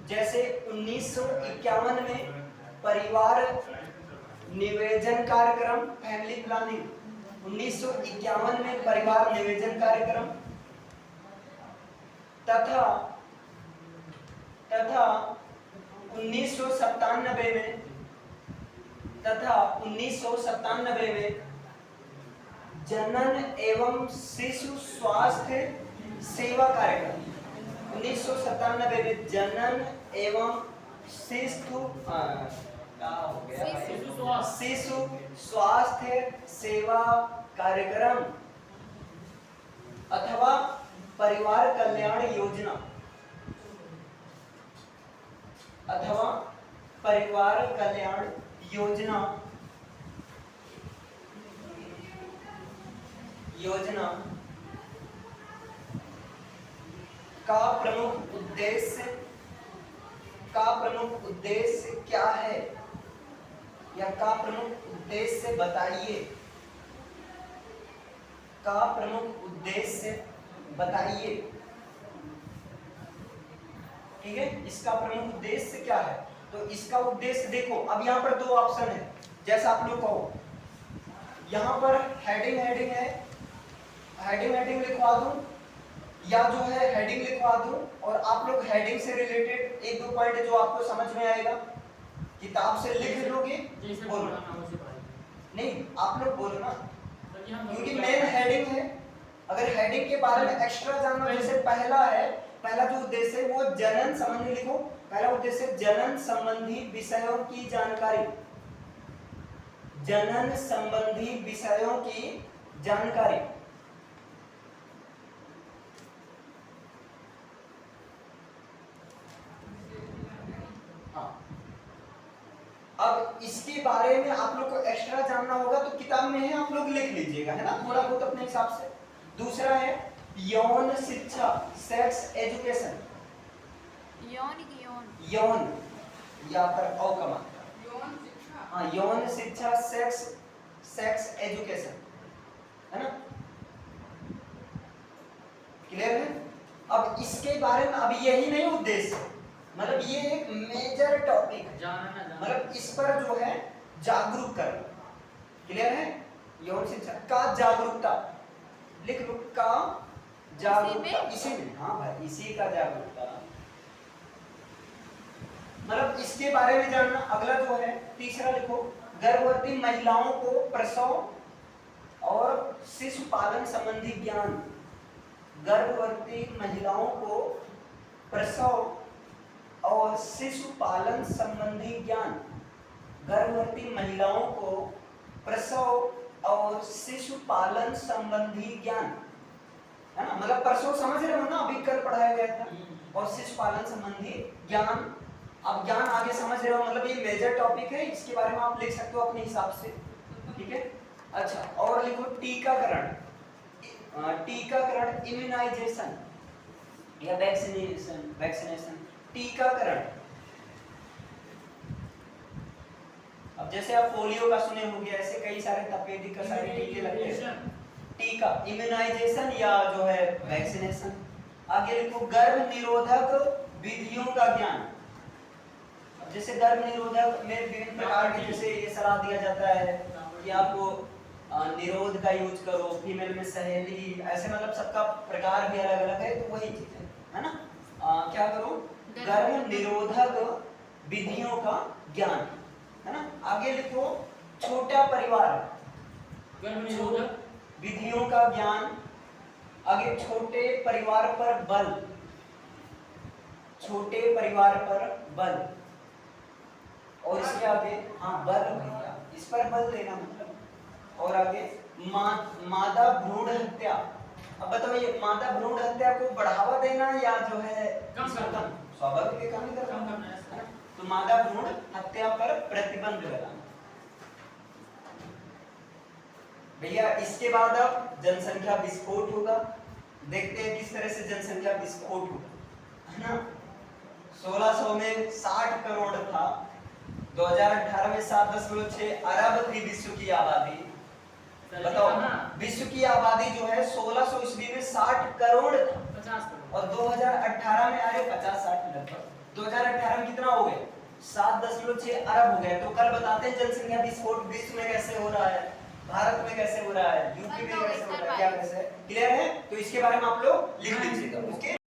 Speaker 1: जैसे 1951 में परिवार नियोजन कार्यक्रम, फैमिली प्लानिंग, 1951 में परिवार नियोजन कार्यक्रम, तथा 1997 में जनन एवं शिशु स्वास्थ्य सेवा कार्यक्रम, 1997 में जनन एवं शिशु शिशु स्वास्थ्य सेवा कार्यक्रम अथवा परिवार कल्याण योजना, अथवा परिवार कल्याण योजना का प्रमुख उद्देश्य क्या है, या का प्रमुख उद्देश्य बताइए, का प्रमुख उद्देश्य बताइए। ठीक है, इसका प्रमुख उद्देश्य क्या है, तो इसका उद्देश्य देखो, अब यहाँ पर दो ऑप्शन है, जैसा आप लोग कहो, यहाँ पर हेडिंग है, हेडिंग लिखवा दूं, या जो है हेडिंग लिखवा दूं और आप लोग हेडिंग से रिलेटेड एक दो पॉइंट जो आपको समझ में आएगा किताब से लिख लोगे, बोलो नहीं, आप लोग बोलो ना, क्योंकि मेन हेडिंग है। अगर हेडिंग के बारे में एक्स्ट्रा जानना, जैसे पहला जो उद्देश्य है वो जनन संबंधी लिखो, पहला उद्देश्य जनन संबंधी विषयों की जानकारी, जनन संबंधी विषयों की जानकारी। अब इसके बारे में आप लोग को एक्स्ट्रा जानना होगा तो किताब में है, आप लोग लिख लीजिएगा, है ना, थोड़ा बहुत अपने हिसाब से। दूसरा है यौन शिक्षा, सेक्स एजुकेशन, यौन या पर औ कमा, हाँ, यौन शिक्षा, सेक्स एजुकेशन, है ना, क्लियर है। अब इसके बारे में अब यही नहीं उद्देश्य, मतलब ये एक मेजर टॉपिक है, मतलब इस पर जो है जागरूक करना, क्लियर है। यौन शिक्षा का जागरूकता लिख लो, का जागरूकता, इसी में, हाँ भाई, इसी का जागरूकता, मतलब इसके बारे में जानना। अगला जो है तीसरा लिखो, गर्भवती महिलाओं को प्रसव और शिशु पालन संबंधी ज्ञान, गर्भवती महिलाओं को प्रसव और शिशु पालन संबंधी ज्ञान, गर्भवती महिलाओं को प्रसव और शिशु पालन संबंधी ज्ञान, है ना, मतलब प्रसव समझ रहे हो ना, अभी कल पढ़ाया गया था, और शिशु पालन संबंधी ज्ञान। अब ज्ञान आगे समझ रहे हो, मतलब ये मेजर टॉपिक है, इसके बारे में आप लिख सकते हो अपने हिसाब से, ठीक है। अच्छा, और लिखो टीकाकरण, टीकाकरण, इम्यूनाइजेशन या वैक्सीनेशन, टीकाकरण। अब जैसे आप पोलियो का सुने होंगे, ऐसे कई सारे तपेदिक का सारे टीके लगते हैं, टीका, इम्यूनाइजेशन या जो है वैक्सीनेशन। आगे लिखो गर्भ निरोधक विधियों का ज्ञान। अब जैसे गर्भ निरोधक में विभिन्न प्रकार के, जैसे ये सलाह दिया जाता है कि आपको निरोध का यूज करो, फीमेल में सहेली, ऐसे मतलब सबका प्रकार भी अलग अलग है, तो वही चीज है ना। क्या करो, गर्भ निरोधक विधियों का ज्ञान, है ना। आगे लिखो छोटा परिवार,
Speaker 2: गर्भ निरोधक
Speaker 1: विधियों का ज्ञान। आगे छोटे परिवार पर बल, छोटे परिवार पर बल। और इसके आगे हाँ बल भैया, इस पर बल देना मतलब। और आगे मादा भ्रूण हत्या। अब बताओ ये मादा भ्रूण हत्या को बढ़ावा देना या जो है
Speaker 2: कम करना,
Speaker 1: स्वाभाविक है, कम करना है। तो मादा भ्रूण हत्या पर प्रतिबंध लगाना भैया। इसके बाद अब जनसंख्या विस्फोट होगा। देखते हैं किस तरह से जनसंख्या विस्फोट होगा, है ना। 1600 में 60 करोड़ था, 2018 में 7.6 अरब थी विश्व की आबादी। बताओ विश्व की आबादी जो है 1600 ईस्वी में 60 करोड़ था,
Speaker 2: 50 करोड़,
Speaker 1: और 2018 में आए 50-60 लगभग। 2018 में कितना हो गए, 7.6 अरब हो गए। तो कल बताते हैं जनसंख्या विस्फोट विश्व में कैसे हो रहा है, भारत में कैसे हो रहा है, यूपी में कैसे हो रहा है, क्या कैसे, क्लियर है। तो इसके बारे में आप लोग लिख लीजिएगा, ओके।